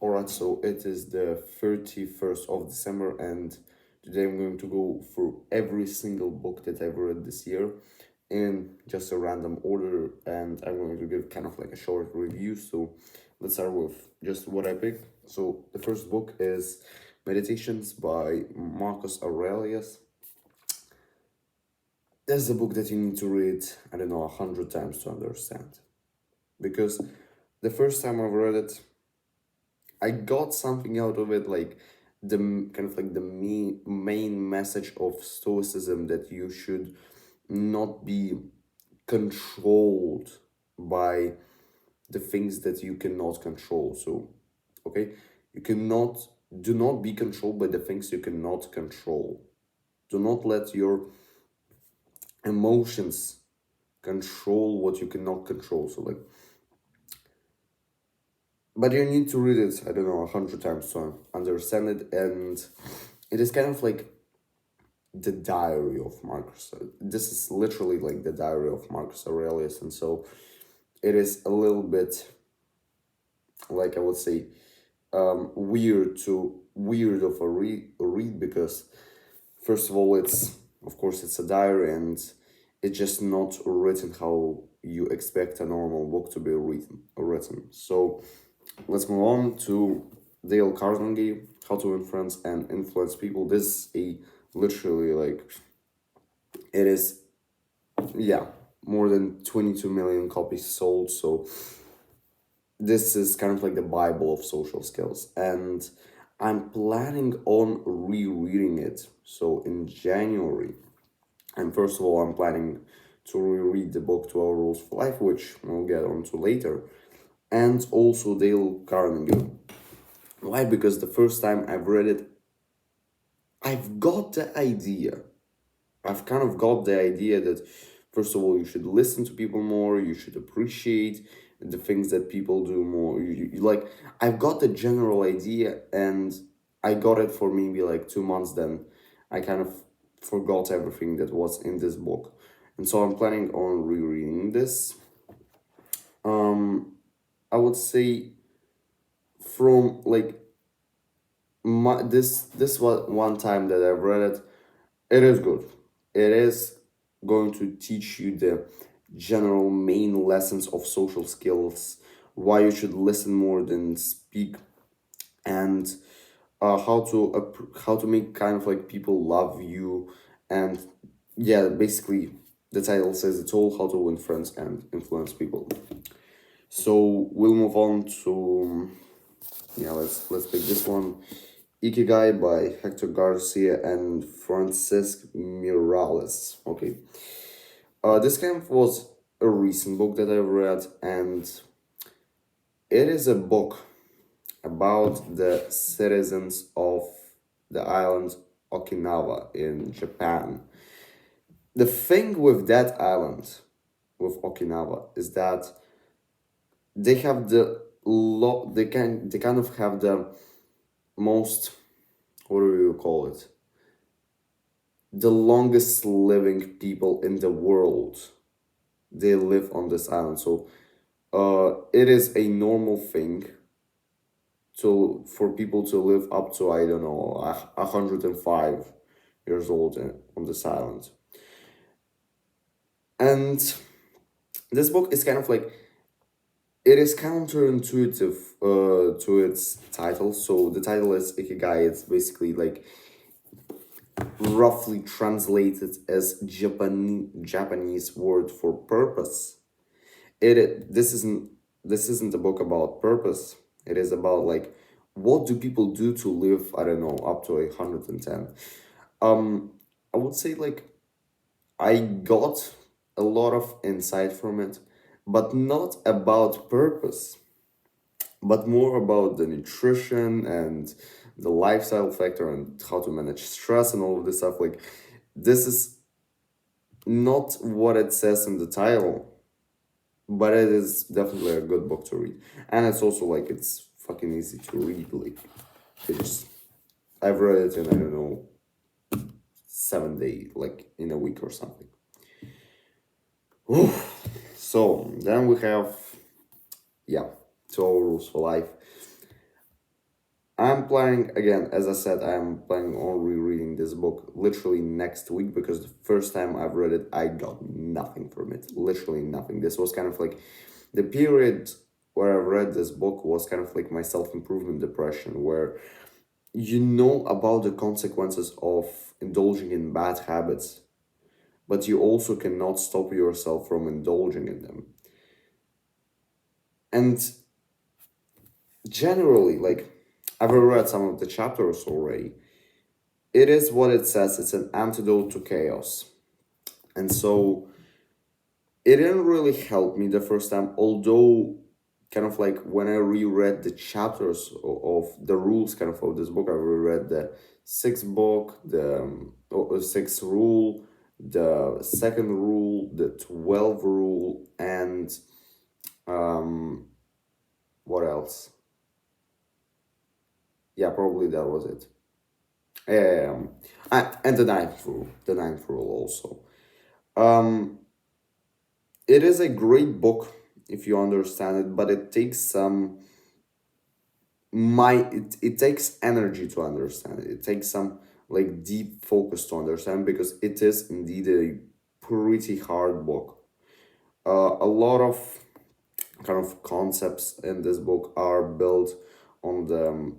Alright, so it is the 31st of December, and today I'm going to go through every single book that I've read this year in just a random order, and I'm going to give kind of like a short review. So let's start with just what I picked. So the first book is Meditations by Marcus Aurelius. That's a book that you need to read, I don't know, 100 times to understand. Because the first time I've read it, I got something out of it, like kind of like the main message of Stoicism, that you should not be controlled by the things that you cannot control. So, okay, you cannot, do not be controlled by the things you cannot control. Do not let your emotions control what you cannot control. So, like, but you need to read it, I don't know, 100 times to understand it. And it is kind of like the diary of Marcus. This is literally like the diary of Marcus Aurelius, and so it is a little bit, like I would say, weird of a read, because first of all, it's, of course, it's a diary, and it's just not written how you expect a normal book to be written. So let's move on to Dale Carnegie, How to Influence and Influence People. This is a literally like, it is, yeah, more than 22 million copies sold. So this is kind of like the Bible of social skills. And I'm planning on rereading it. So in January. And first of all, I'm planning to reread the book 12 Rules for Life, which we'll get onto later. And also Dale Carnegie. Why? Because the first time I've read it, I've got the idea. I've kind of got the idea that, first of all, you should listen to people more, you should appreciate the things that people do more. Like, I've got the general idea, and I got it for maybe like 2 months, then I kind of forgot everything that was in this book. And so I'm planning on rereading this. I would say from like this was one time that I've read it. It is good. It is going to teach you the general main lessons of social skills, why you should listen more than speak, and how to make kind of like people love you. And yeah, basically the title says it's all, how to win friends and influence people. So we'll move on to, yeah, let's pick this one. Ikigai by Hector Garcia and Francisco Miralles. Okay. This kind of was a recent book that I read, and it is a book about the citizens of the island Okinawa in Japan. The thing with that island, with Okinawa, is that they have they kind of have the most, what do you call it, the longest living people in the world. They live on this island. So it is a normal thing to for people to live up to, I don't know, 105 years old on this island. And this book is kind of like, it is counterintuitive to its title. So the title is Ikigai. It's basically like roughly translated as Japanese word for purpose. This isn't a book about purpose. It is about like, what do people do to live, I don't know, up to 110. I would say like, I got a lot of insight from it, but not about purpose, but more about the nutrition and the lifestyle factor and how to manage stress and all of this stuff. Like, this is not what it says in the title, but it is definitely a good book to read. And it's also like, it's fucking easy to read. Like, it's, I've read it in, I don't know, 7 days, like in a week or something. Oof. So then we have, yeah, 12 Rules for Life. I'm planning, again, as I said, I'm planning on rereading this book literally next week because the first time I've read it, I got nothing from it. Literally nothing. This was kind of like the period where I read this book was kind of like my self improvement depression, where you know about the consequences of indulging in bad habits, but you also cannot stop yourself from indulging in them. And generally, like, I've read some of the chapters already. It is what it says, it's an antidote to chaos. And so it didn't really help me the first time, although kind of like when I reread the chapters of the rules kind of this book, I reread the sixth book, the sixth rule, the second rule, the 12 rule, and um what else? Yeah, probably that was it. And the ninth rule also. Um, it is a great book if you understand it, but it takes it takes energy to understand it. It takes some like deep focus to understand because it is indeed a pretty hard book. A lot of kind of concepts in this book are built on the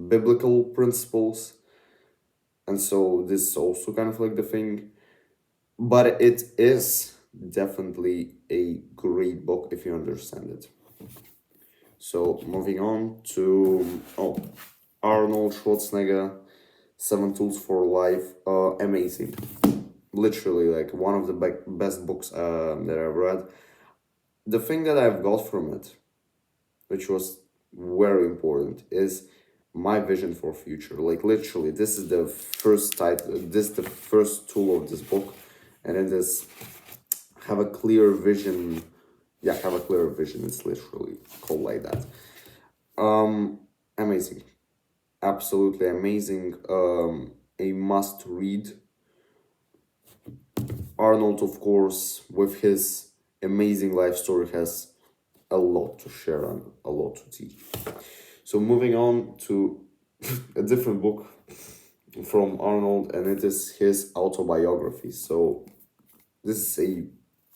biblical principles, and so this is also kind of like the thing. But it is definitely a great book if you understand it. So moving on to Arnold Schwarzenegger, Seven Tools for Life. Amazing, literally like one of the best books that I've read. The thing that I've got from it, which was very important, is my vision for future. Like literally, this is the first title. This is the first tool of this book, and it is have a clear vision. Yeah, have a clear vision. It's literally called like that. Amazing, absolutely amazing. A must read. Arnold, of course, with his amazing life story, has a lot to share and a lot to teach. So moving on to a different book from Arnold, and it is his autobiography. So this is a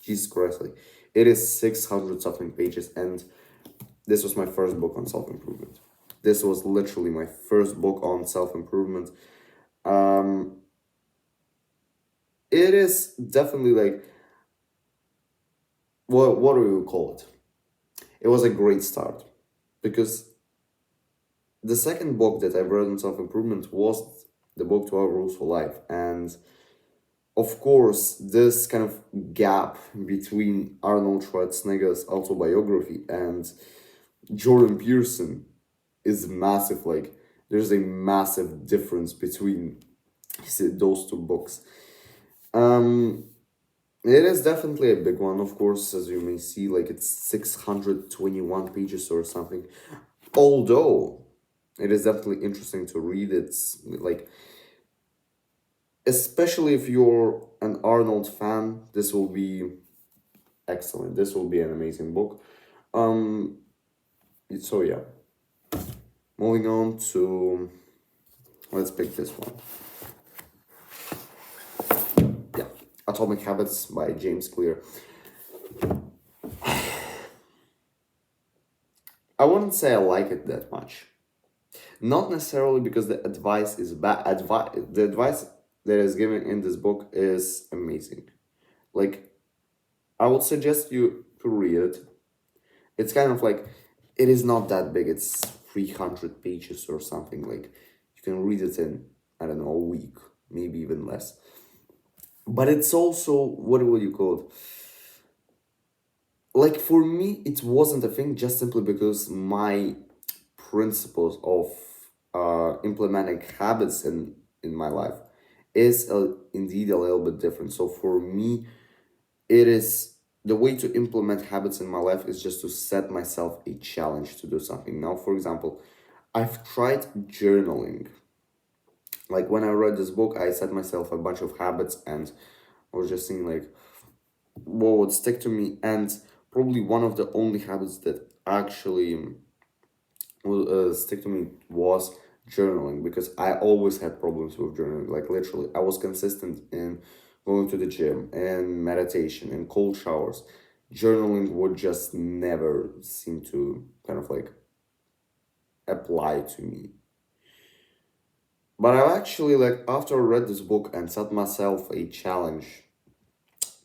Jesus Christ, like, it is 600 something pages, and this was my first book on self improvement. This was literally my first book on self improvement. Um, it is definitely like what do you call it? It was a great start because the second book that I read on self improvement was the book 12 Rules for Life, and of course, this kind of gap between Arnold Schwarzenegger's autobiography and Jordan Peterson is massive. Like, there's a massive difference between those two books. Um, it is definitely a big one, of course, as you may see, like it's 621 pages or something. Although it is definitely interesting to read. It's like, especially if you're an Arnold fan, this will be excellent. This will be an amazing book. Um, so yeah, moving on to, let's pick this one. Yeah, Atomic Habits by James Clear. I wouldn't say I like it that much. Not necessarily because the advice is bad. The advice that is given in this book is amazing. Like, I would suggest you to read it. It's kind of like, it is not that big. It's 300 pages or something. Like, you can read it in, I don't know, a week, maybe even less. But it's also, what would you call it? Like, for me, it wasn't a thing just simply because my principles of implementing habits in my life is indeed a little bit different. So for me, it is the way to implement habits in my life is just to set myself a challenge to do something. Now, for example, I've tried journaling. Like when I read this book, I set myself a bunch of habits, and I was just seeing like what would stick to me. And probably one of the only habits that actually will stick to me was journaling because I always had problems with journaling. Like literally, I was consistent in going to the gym and meditation and cold showers. Journaling would just never seem to kind of like apply to me. But I actually like after I read this book and set myself a challenge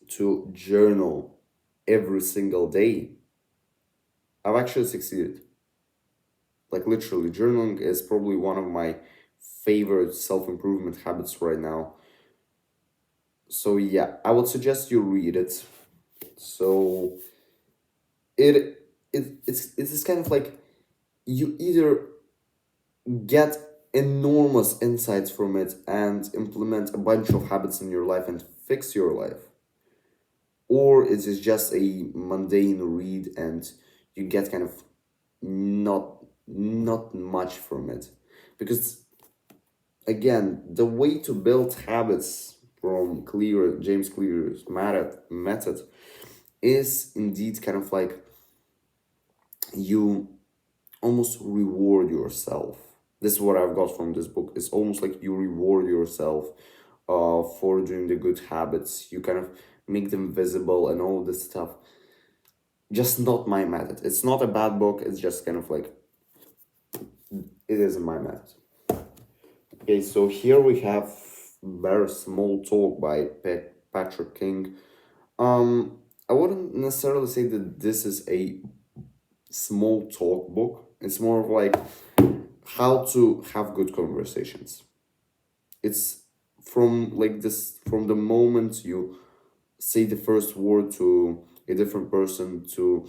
to journal every single day, I've actually succeeded. Like literally, journaling is probably one of my favorite self-improvement habits right now. So yeah, I would suggest you read it. So it it's this kind of like you either get enormous insights from it and implement a bunch of habits in your life and fix your life, or it is just a mundane read and you get kind of not much from it. Because again, the way to build habits from James Clear's method is indeed kind of like you almost reward yourself. This is what I've got from this book. It's almost like you reward yourself for doing the good habits. You kind of make them visible and all this stuff. Just not my method. It's not a bad book. It's just kind of like it isn't my method. Okay, so here we have Very Small Talk by Patrick King. I wouldn't necessarily say that this is a small talk book. It's more of like how to have good conversations. It's from the moment you say the first word to a different person to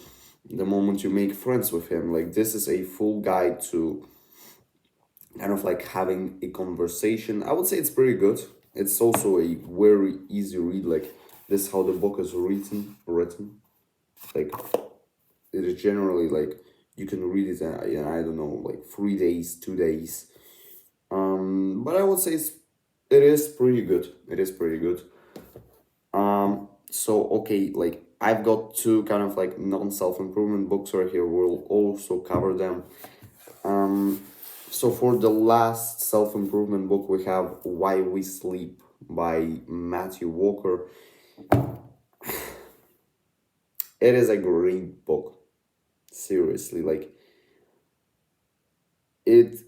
the moment you make friends with him. Like this is a full guide to kind of like having a conversation. I would say it's pretty good. It's also a very easy read. Like this, how the book is written. Like it is generally like you can read it in I don't know like 3 days, 2 days. But I would say it is pretty good. It is pretty good. So okay, like I've got two kind of like non self improvement books right here. We'll also cover them. Um, so for the last self improvement book, we have Why We Sleep by Matthew Walker. It is a great book. Seriously, like it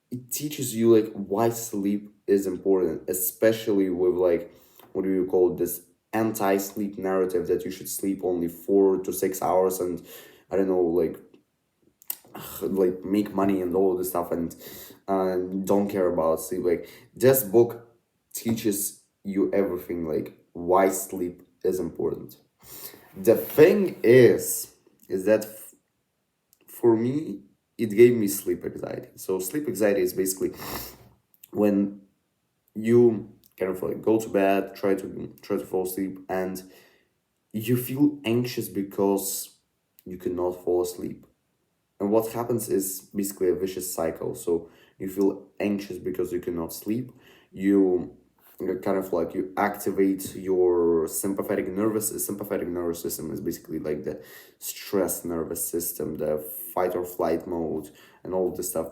it teaches you like why sleep is important, especially with like what do you call this anti-sleep narrative that you should sleep only 4 to 6 hours and I don't know like make money and all this stuff and don't care about sleep. Like this book teaches you everything like why sleep is important. The thing is that for me it gave me sleep anxiety. So sleep anxiety is basically when you kind of like go to bed, try to fall asleep, and you feel anxious because you cannot fall asleep. And what happens is basically a vicious cycle. So you feel anxious because you cannot sleep. You kind of like you activate your sympathetic nervous system is basically like the stress nervous system, the fight or flight mode, and all this stuff.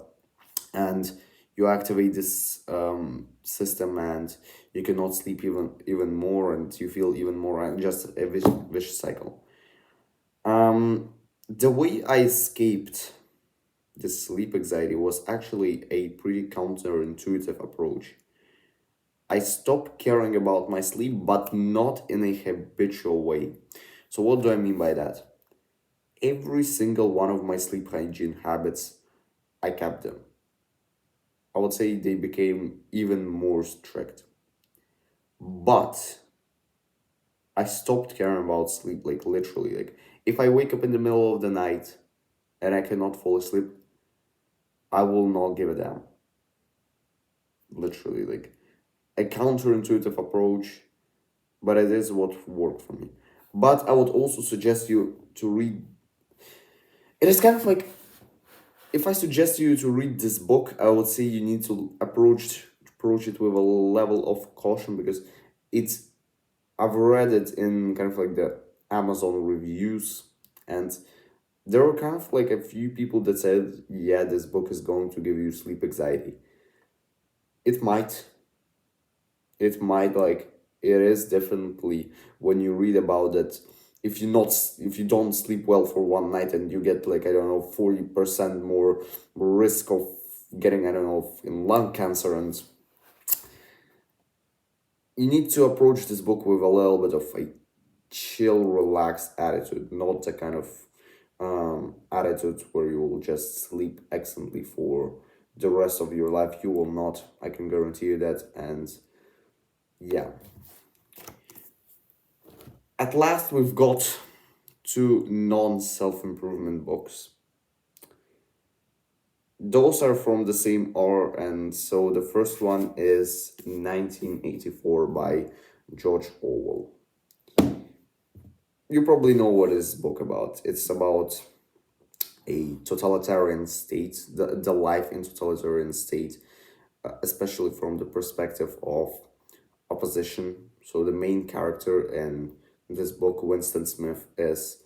And you activate this system, and you cannot sleep even more, and you feel even more just a vicious cycle. The way I escaped this sleep anxiety was actually a pretty counterintuitive approach. I stopped caring about my sleep, but not in a habitual way. So, what do I mean by that? Every single one of my sleep hygiene habits, I kept them. I would say they became even more strict. But I stopped caring about sleep, like literally. Like, if I wake up in the middle of the night and I cannot fall asleep, I will not give a damn. Literally, like a counterintuitive approach, but it is what worked for me. But I would also suggest you to read. It is kind of like if I suggest you to read this book, I would say you need to approach it with a level of caution because it's I've read it in kind of like the Amazon reviews, and there were kind of like a few people that said, yeah, this book is going to give you sleep anxiety. It might, like, it is definitely when you read about it. If you don't sleep well for one night and you get like, I don't know, 40% more risk of getting, I don't know, in lung cancer, and you need to approach this book with a little bit of a chill, relaxed attitude, not the kind of attitude where you will just sleep excellently for the rest of your life. You will not, I can guarantee you that. And yeah, at last we've got two non-self-improvement books. Those are from the same R, and so the first one is 1984 by George Orwell. You probably know what this book about. It's about a totalitarian state, the life in totalitarian state, especially from the perspective of opposition. So the main character in this book, Winston Smith, is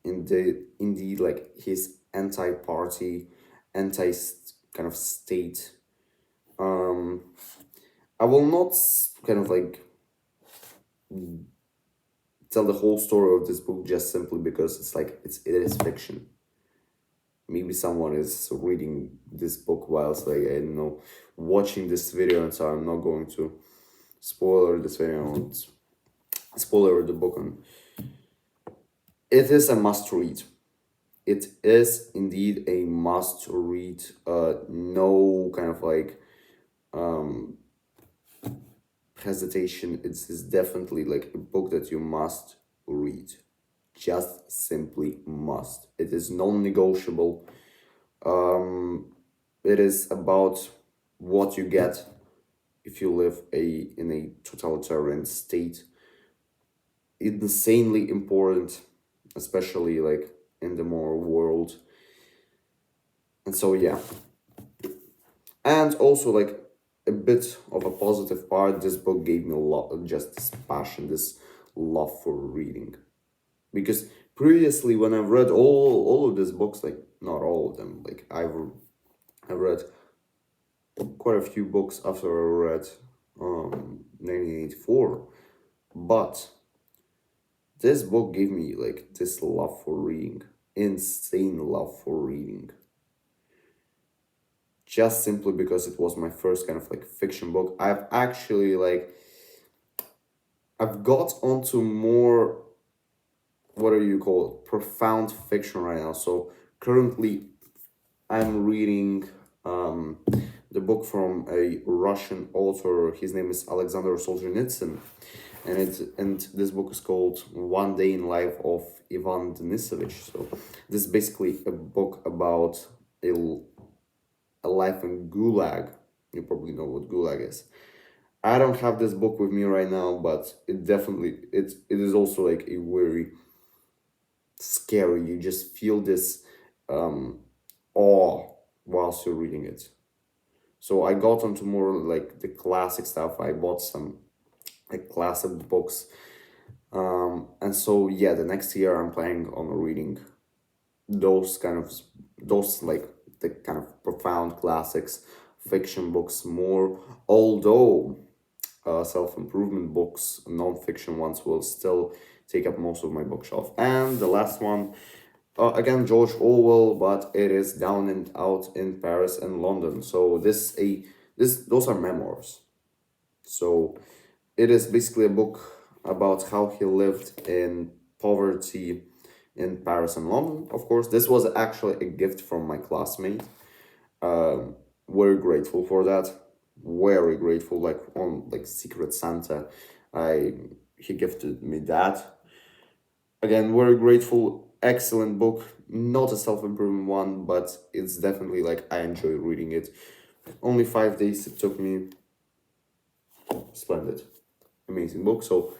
indeed like his anti-party, anti kind of state. Um, I will not kind of like tell the whole story of this book just simply because it is fiction. Maybe someone is reading this book whilst like, I don't know, watching this video, and so I'm not going to spoiler this video and spoiler the book. And it is a must read. It is indeed a must read. No kind of like hesitation. It's definitely like a book that you must read. Just simply must. It is non-negotiable. It is about what you get if you live in a totalitarian state. Insanely important, especially like in the more world. And so yeah. And also like a bit of a positive part, this book gave me a lot of just this passion, this love for reading. Because previously when I've read all of these books, like not all of them, like I've read quite a few books after I read 1984, but this book gave me like this love for reading, insane love for reading. Just simply because it was my first kind of like fiction book. I've got onto more, what do you call it, profound fiction right now. So currently I'm reading the book from a Russian author. His name is Alexander Solzhenitsyn, and this book is called One Day in Life of Ivan Denisovich. So this is basically a book about a life in Gulag. You probably know what Gulag is. I don't have this book with me right now, but it is also like a very scary. You just feel this awe whilst you're reading it. So I got onto more like the classic stuff. I bought some like classic books. And so yeah, the next year I'm planning on reading those like the kind of profound classics, fiction books more. Although self-improvement books, non-fiction ones, will still take up most of my bookshelf. And the last one, again, George Orwell, but it is Down and Out in Paris and London. So those are memoirs. So it is basically a book about how he lived in poverty in Paris and London. Of course, this was actually a gift from my classmate. Very grateful for that. Very grateful. Like on like Secret Santa, he gifted me that. Again, very grateful. Excellent book. Not a self-improvement one, but it's definitely like I enjoy reading it. Only 5 days it took me. Splendid. Amazing book. So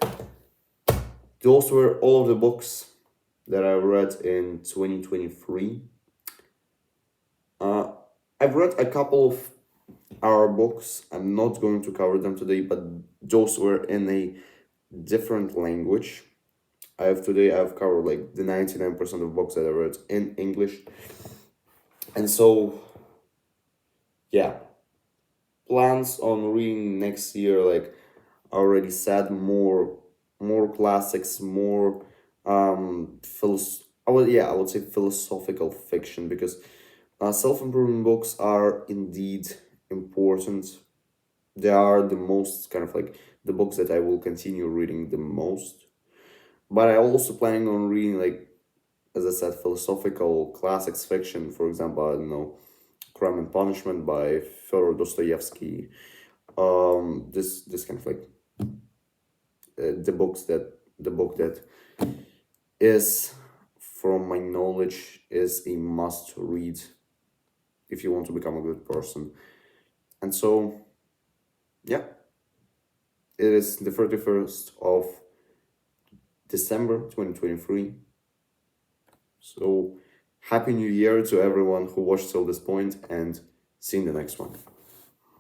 those were all of the books that I read in 2023. I've read a couple of our books. I'm not going to cover them today, but those were in a different language. I've covered like the 99% of books that I read in English. And so yeah, plans on reading next year, like I already said, more classics, more I would say philosophical fiction, because self-improvement books are indeed important. They are the most kind of like the books that I will continue reading the most. But I also planning on reading, like as I said, philosophical classics fiction. For example, I don't know, Crime and Punishment by Fyodor Dostoevsky. This kind of like the book that is, from my knowledge, is a must read if you want to become a good person. And so yeah, it is the 31st of December 2023. So happy new year to everyone who watched till this point, and see you in the next one.